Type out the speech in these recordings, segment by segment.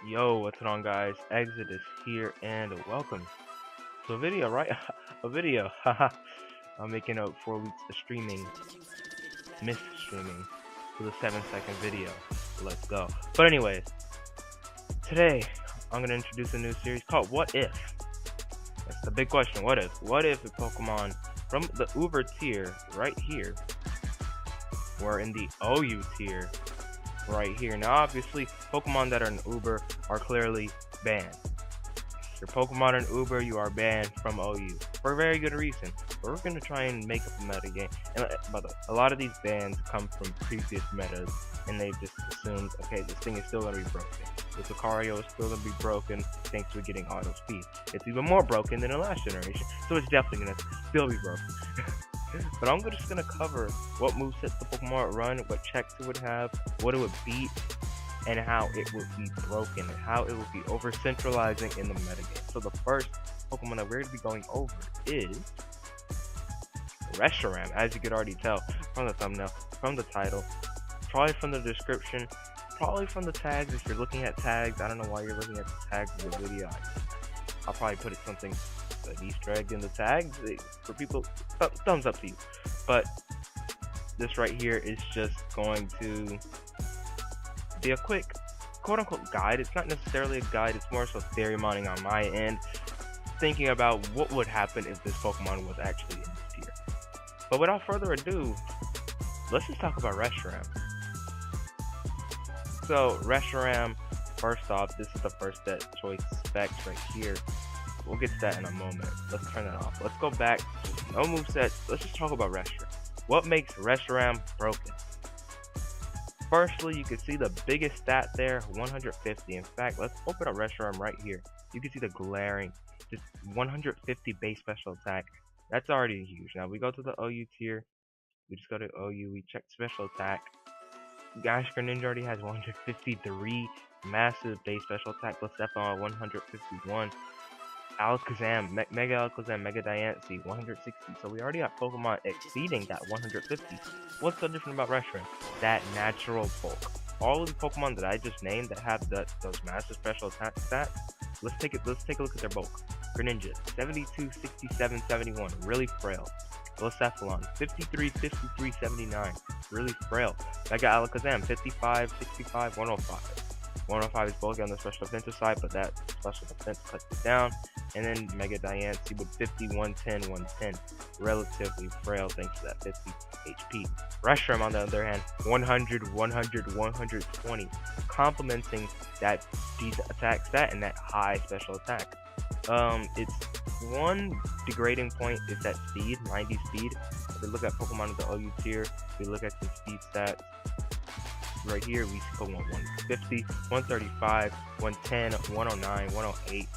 Yo, what's going on, guys? Exodus here, and welcome to a video, right? A video, haha. I'm making up 4 weeks of streaming, missed streaming, for the 7-second video. Let's go. But anyways, today I'm gonna introduce a new series called What If? That's the big question. What if? What if a Pokemon from the Uber tier right here were in the OU tier right here? Now, obviously, Pokemon that are in Uber are clearly banned. If your Pokemon in Uber, you are banned from OU for a very good reason. But we're gonna try and make up a meta game. And by the way, a lot of these bans come from previous metas, and they've just assumed, okay, this thing is still gonna be broken. This Lucario is still gonna be broken thanks to getting auto speed. It's even more broken than the last generation, so it's definitely gonna still be broken. But I'm just gonna cover what movesets the Pokemon run, what checks it would have, what it would beat, and how it would be broken, and how it would be over centralizing in the metagame. So the first Pokemon that we're gonna be going over is Reshiram, as you could already tell from the thumbnail, from the title, probably from the description, probably from the tags. If you're looking at tags, I don't know why you're looking at the tags of the video. I'll probably put it something, an Easter egg in the tags for people. Thumbs up to you. But this right here is just going to be a quick quote-unquote guide. It's not necessarily a guide, it's more so theory mining on my end, thinking about what would happen if this Pokemon was actually in this tier. But without further ado, let's just talk about Reshiram. So Reshiram, first off, this is the first set choice specs right here. We'll get to that in a moment. Let's turn that off. Let's go back. No movesets. Let's just talk about Reshiram. What makes Reshiram broken? Firstly, you can see the biggest stat there, 150. In fact, let's open up Reshiram right here. You can see the glaring, just 150 base special attack. That's already huge. Now we go to the OU tier. We just go to OU. We check special attack. Gash Greninja already has 153 massive base special attack. Plus F 151. Alakazam, Mega Alakazam, Mega Diancie, 160. So we already got Pokemon exceeding that 150. What's so different about Reshiram? That natural bulk. All of the Pokemon that I just named that have those massive special attack stats, let's take a look at their bulk. Greninja, 72, 67, 71, really frail. Blacephalon, 53, 53, 79, really frail. Mega Alakazam, 55, 65, 105. 105 is bulky on the special defensive side, but that special defense cuts it down. And then Mega Diancie with 50, 110, 110. Relatively frail thanks to that 50 HP. Reshiram, on the other hand, 100, 100, 120. Complementing that decent attack stat and that high special attack. Its one degrading point is that speed, 90 speed. If we look at Pokemon of the OU tier, if we look at the speed stats, right here we see Pokemon 150, 135, 110, 109, 108,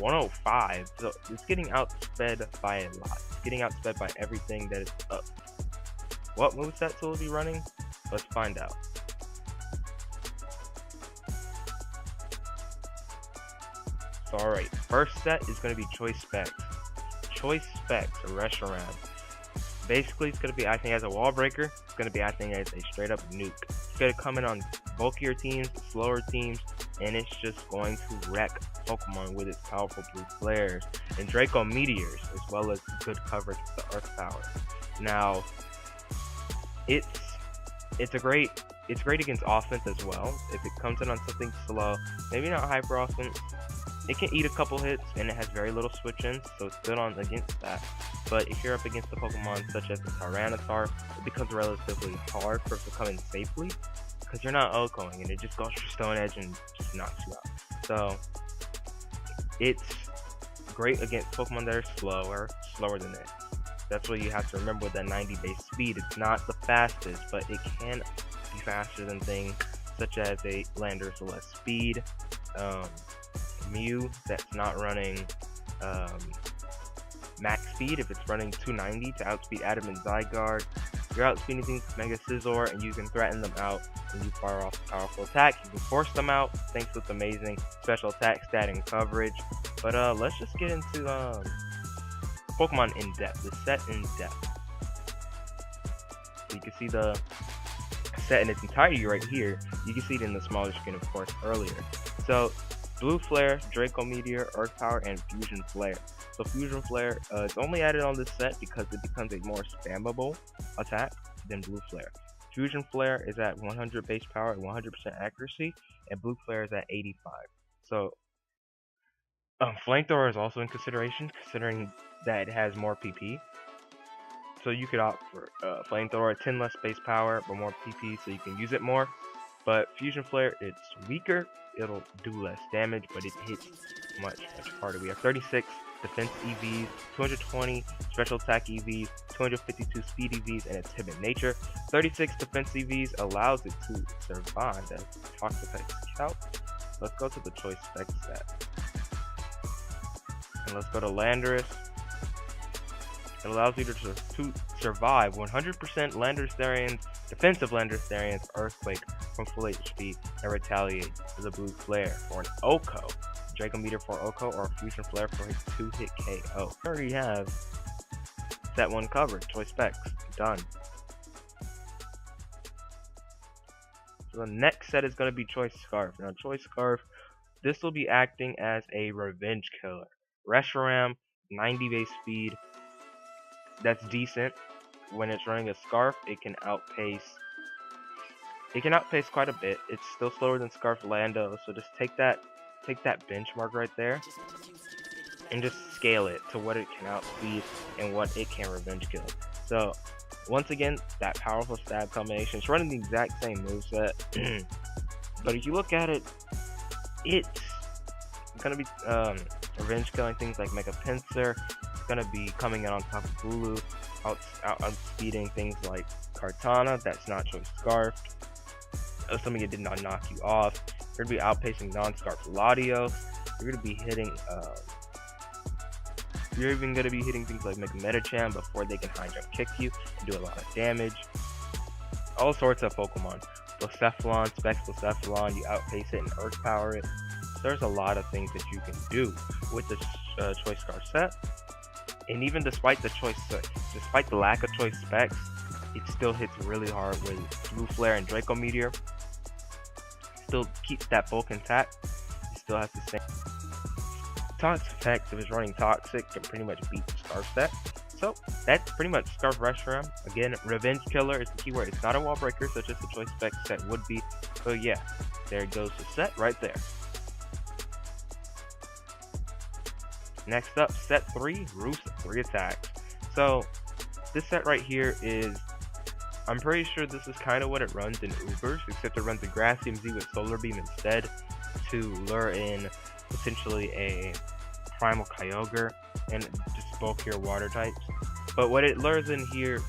105. So it's getting outsped by a lot. It's getting outsped by everything that is up. What movesets will it be running? Let's find out. So alright, first set is going to be choice specs. Choice specs, Reshiram. Basically, it's going to be acting as a wall breaker. It's going to be acting as a straight up nuke. It's going to come in on bulkier teams, slower teams, and it's just going to wreck Pokemon with its powerful blue flares and Draco Meteors, as well as good coverage with the Earth Power. Now, it's great against offense as well. If it comes in on something slow, maybe not hyper offense, it can eat a couple hits, and it has very little switch-ins, so it's good on against that. But if you're up against the Pokemon such as the Tyranitar, it becomes relatively hard for it to come in safely, because you're not OHKOing, and it just goes for Stone Edge and just knocks you out. So it's great against Pokemon that are slower than it. That's what you have to remember with that 90 base speed. It's not the fastest, but it can be faster than things such as a Landorus with less speed. Mew that's not running max speed. If it's running 290 to outspeed Adamant Zygarde, you're outspeeding things with Mega Scizor, and you can threaten them out when you fire off a powerful attack. You can force them out thanks to its amazing special attack stat and coverage. But let's just get into Pokemon in depth, the set in depth. So you can see the set in its entirety right here. You can see it in the smaller screen, of course, earlier. So Blue Flare, Draco Meteor, Earth Power, and Fusion Flare. So Fusion Flare is only added on this set because it becomes a more spammable attack than Blue Flare. Fusion Flare is at 100 base power and 100% accuracy, and Blue Flare is at 85. So Flamethrower is also in consideration, considering that it has more PP. So you could opt for Flamethrower, 10 less base power, but more PP, so you can use it more. But Fusion Flare, it's weaker, it'll do less damage, but it hits much harder. We have 36 defense EVs, 220 special attack EVs, 252 speed EVs, and its timid nature. 36 defense EVs allows it to survive as Toxic Scout. Let's go to the choice spec stat. And let's go to Landorus. It allows you to survive 100% Landorus Therians, defensive Landorus Therians, Earthquake from full HP, and Retaliate with a Blue Flare, or an Oko, Draco Meteor for Oko, or Fusion Flare for his 2-hit KO. We already have set 1 covered, choice specs, done. So the next set is going to be Choice Scarf. Now Choice Scarf, this will be acting as a revenge killer. Reshiram, 90 base speed, that's decent. When it's running a Scarf, it can outpace quite a bit. It's still slower than Scarf Lando, so just take that benchmark right there and just scale it to what it can outspeed and what it can revenge kill. So once again, that powerful stab combination, it's running the exact same moveset, but if you look at it, it's gonna be revenge killing things like Mega Pincer. It's gonna be coming in on top of Bulu, outspeeding things like Kartana. That's not choice scarfed. Assuming it did not knock you off. You're gonna be outpacing non-scarfed Latios. You're gonna be hitting you're even gonna be hitting things like Mega Metachan before they can high jump kick you and do a lot of damage. All sorts of Pokemon. Blacephalon, Specs Blacephalon, you outpace it and Earth Power it. There's a lot of things that you can do with the Choice Scarf set. And even despite the lack of choice specs, it still hits really hard with Blue Flare and Draco Meteor. Still keeps that bulk intact. It still has the same Toxic effects. If it's running Toxic, can pretty much beat the Scarf set. So that's pretty much Scarf Reshiram. Again, Revenge Killer is the keyword. It's not a wall breaker such as the choice spec set would be. So yeah, there goes the set right there. Next up, set 3, Roost 3 attacks. So this set right here is, I'm pretty sure this is kind of what it runs in Ubers, except it runs a Grassy MZ with Solar Beam instead to lure in potentially a Primal Kyogre and just bulkier water types. But what it lures in here,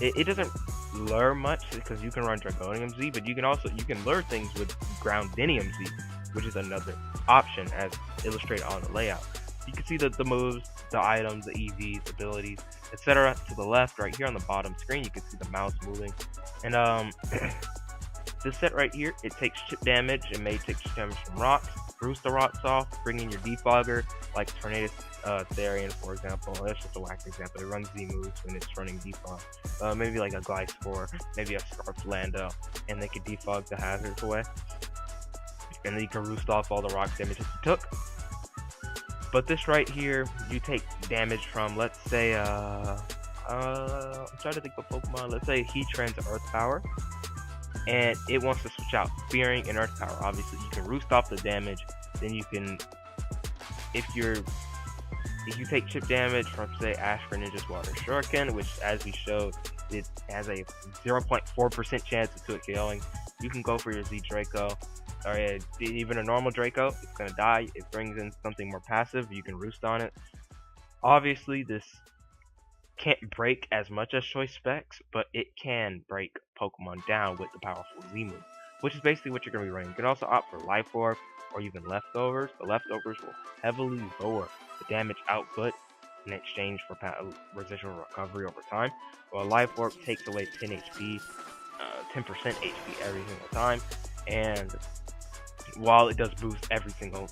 it doesn't lure much because you can run Dragonium Z, but you can lure things with Groundinium Z, which is another option as illustrated on the layout. You can see the moves, the items, the EVs, abilities, etc. To the left, right here on the bottom screen, you can see the mouse moving. And this set right here, it takes chip damage. It may take chip damage from rocks. Roost the rocks off, bring in your defogger, like Tornadus Therian, for example. That's just a whack example. It runs Z moves when it's running defog. Maybe like a Glyspore, maybe a Scarf Lando, and they can defog the hazards away. And then you can roost off all the rock damage that you took. But this right here, you take damage from, let's say, I'm trying to think of Pokemon. Let's say Heatran's Earth Power, and it wants to switch out Fearing and Earth Power. Obviously, you can roost off the damage. Then you can, if you take chip damage from, say, Ash Greninja's Water Shuriken, which, as we showed, it has a 0.4% chance of 2-hit KOing. You can go for your Z Draco. Or even a normal Draco, it's gonna die. It brings in something more passive. You can roost on it. Obviously, this can't break as much as choice specs, but it can break Pokemon down with the powerful Z move, which is basically what you're gonna be running. You can also opt for Life Orb or even Leftovers. The Leftovers will heavily lower the damage output in exchange for residual recovery over time. While Life Orb takes away 10 HP, 10% HP every single time, and while it does boost every single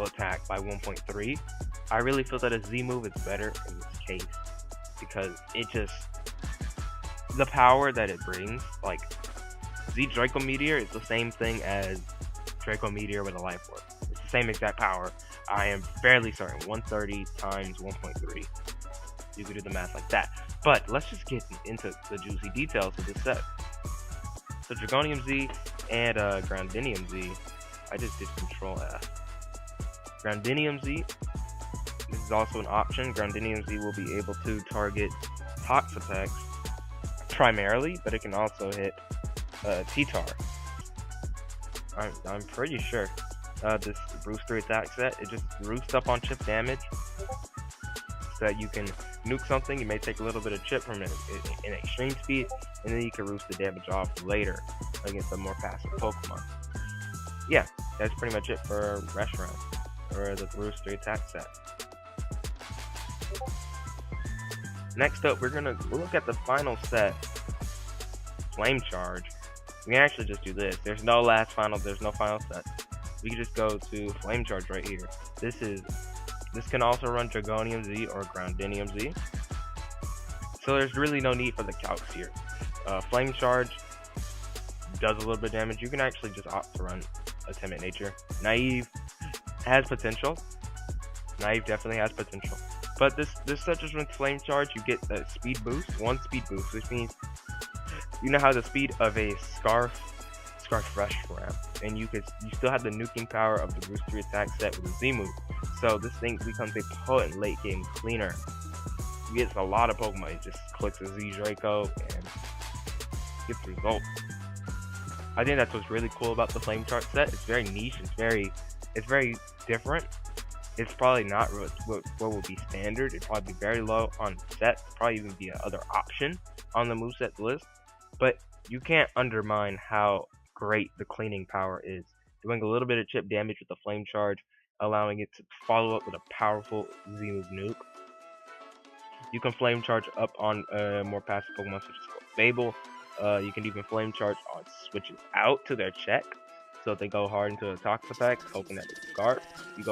attack by 1.3, I really feel that a Z move is better in this case because the power that it brings, like Z Draco Meteor is the same thing as Draco Meteor with a life orb. It's the same exact power. I am fairly certain. 130 times 1.3. You could do the math like that. But let's just get into the juicy details of this set. So Dragonium Z and Groundinium Z. I just did Control F. Groundinium Z. This is also an option. Groundinium Z will be able to target Toxapex primarily, but it can also hit T-Tar. I'm pretty sure. This Roost 3 attack set, it just roosts up on chip damage, so that you can nuke something. You may take a little bit of chip from it in extreme speed, and then you can roost the damage off later against a more passive Pokemon. Yeah, that's pretty much it for Reshiram, or the Roost 3 attack set. Next up, we'll look at the final set, Flame Charge. We can actually just do this. There's no last final, there's no final set. We can just go to Flame Charge right here. This can also run Dragonium Z or Groundinium Z. So there's really no need for the calcs here. Flame Charge does a little bit of damage. You can actually just opt to run a Timid Nature. Naive has potential. Naive definitely has potential. But this set just runs Flame Charge. You get a speed boost, 1 speed boost, which means you know how the speed of a Scarf Reshiram, and you still have the nuking power of the Roost 3 attack set with a Z move. So this thing becomes a potent late game cleaner. He gets a lot of Pokemon. He just clicks a Z Draco and gets results. I think that's what's really cool about the Flame Charge set. It's very niche. It's very different. It's probably not what would be standard. It'd probably be very low on set. Probably even be another option on the moveset list. But you can't undermine how great the cleaning power is. Doing a little bit of chip damage with the Flame Charge, allowing it to follow up with a powerful Z-move nuke. You can Flame Charge up on more passive Pokemon such as Fable. You can even Flame Charge on switches out to their check, so if they go hard into a Toxapex, hoping that it's Scarf. You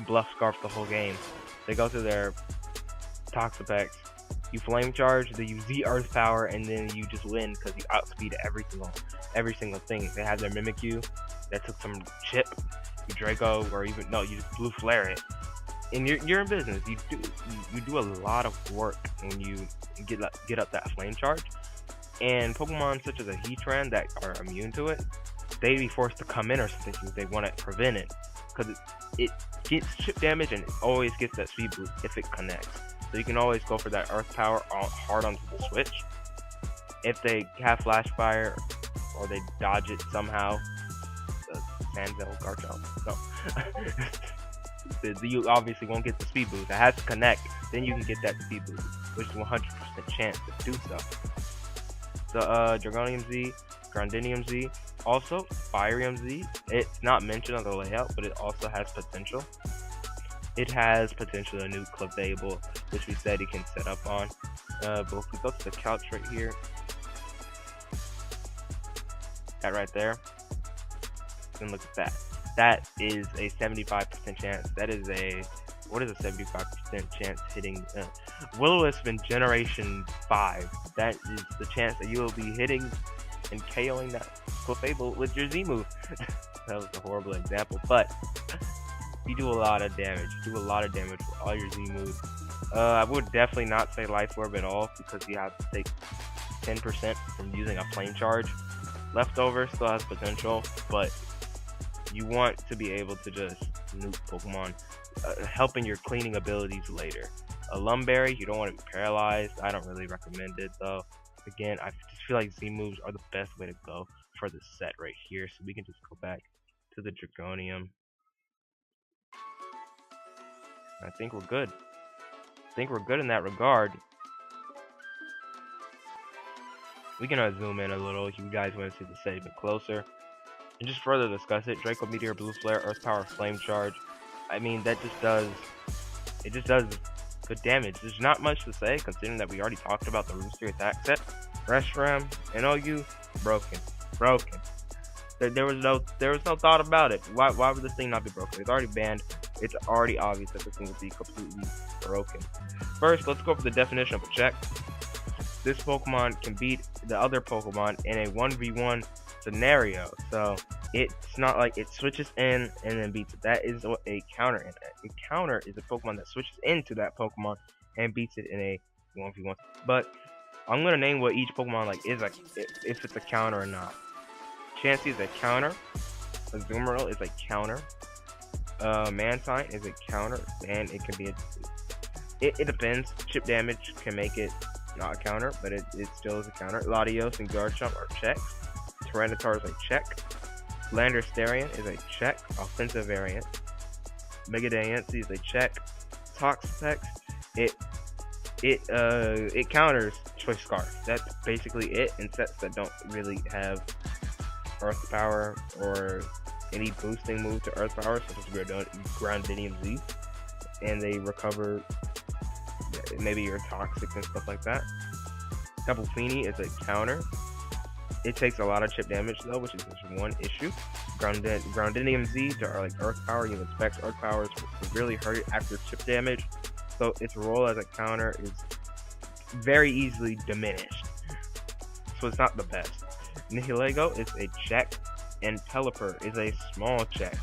bluff Scarf the whole game. They go to their Toxapex. You Flame Charge, they use Z Earth Power, and then you just win because you outspeed every single thing. They have their Mimikyu that took some chip. You Draco, or even no, you just Blue Flare it, and you're in business. You do a lot of work when you get up that Flame Charge. And Pokemon such as a Heatran that are immune to it, they be forced to come in or something if they want to prevent it, because it gets chip damage and it always gets that speed boost if it connects. So you can always go for that Earth Power hard onto the switch. If they have Flash Fire or they dodge it somehow, Sandville Garchomp, no. You obviously won't get the speed boost. It has to connect, then you can get that speed boost, which is 100% chance to do so. The Dragonium Z, Groundinium Z, also Firium Z. It's not mentioned on the layout, but it also has potential. It has potential to nuke Clefable, which we said it can set up on. But if we go to the couch right here, that right there, then look at that. That is a 75% chance. That is what is a 75% chance hitting Will-O-Wisp in Generation 5? That is the chance that you will be hitting and KOing that Clefable with your Z move. That was a horrible example, but you do a lot of damage. You do a lot of damage with all your Z moves. I would definitely not say Life Orb at all, because you have to take 10% from using a Flame Charge. Leftover still has potential, but you want to be able to just nuke Pokemon, helping your cleaning abilities later. A Lumberry, you don't want to be paralyzed. I don't really recommend it though. Again, I just feel like Z moves are the best way to go for this set right here. So we can just go back to the Dragonium. I think we're good. I think we're good in that regard. We can zoom in a little if you guys want to see the set even closer and just further discuss it. Draco Meteor, Blue Flare, Earth Power, Flame Charge. I mean, that just does good damage. There's not much to say considering that we already talked about the Roost 3 attack set. Reshiram and OU broken. There was no thought about it. Why would this thing not be broken? It's already banned. It's already obvious that this thing will be completely broken. First, let's go over the definition of a check. this Pokemon can beat the other Pokemon in a 1v1 scenario. So it's not like it switches in and then beats it. That is what a counter is. A counter is a Pokemon that switches into that Pokemon and beats it in a 1v1. But I'm gonna name what each Pokemon like is like if it's a counter or not. Chansey is a counter. Azumarill is a counter. Mantine is a counter, and it can be it depends. Chip damage can make it not a counter, but it still is a counter. Latios and Garchomp are checks. Tyranitar is a check. Landorstarian is a check, offensive variant. Mega Diancie is a check. Toxapex, it counters Choice Scarf. That's basically it in sets that don't really have Earth Power or any boosting move to Earth Power, such as Groundinium Z, and they recover maybe your Toxic and stuff like that. Tapu Fini is a counter. It takes a lot of chip damage though, which is just one issue. Groundinium Z to like Earth Power, you expect Earth Powers to really hurt it after chip damage, so its role as a counter is very easily diminished. So it's not the best. Nihilego is a check, and Pelipper is a small check.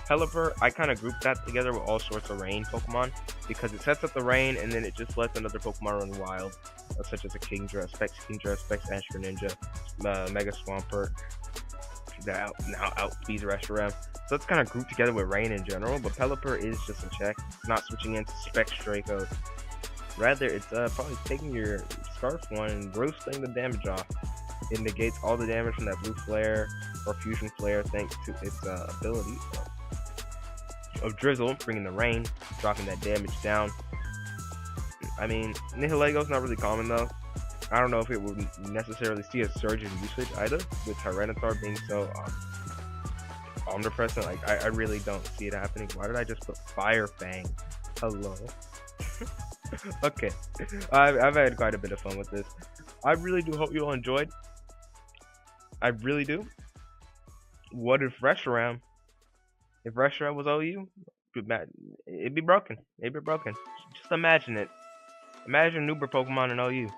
Pelipper, I kind of grouped that together with all sorts of rain Pokemon because it sets up the rain and then it just lets another Pokemon run wild, such as a Kingdra, Specs Ash Greninja, Mega Swampert, that now outspeeds Reshiram. So it's kind of grouped together with rain in general, but Pelipper is just a check. It's not switching into Specs Draco. Rather, it's probably taking your Scarf one and roasting the damage off. It negates all the damage from that Blue Flare or Fusion Flare thanks to its ability of Drizzle, bringing the rain, dropping that damage down. I mean, Nihilego's not really common though. I don't know if it would necessarily see a surge in usage either, with Tyranitar being so omnipresent. Like, I really don't see it happening. Why did I just put Fire Fang? Hello. Okay, I've had quite a bit of fun with this. I really do hope you all enjoyed. I really do. What if Reshiram? If Reshiram was OU, it'd be broken. It'd be broken. Just imagine it. Imagine Uber Pokemon in OU.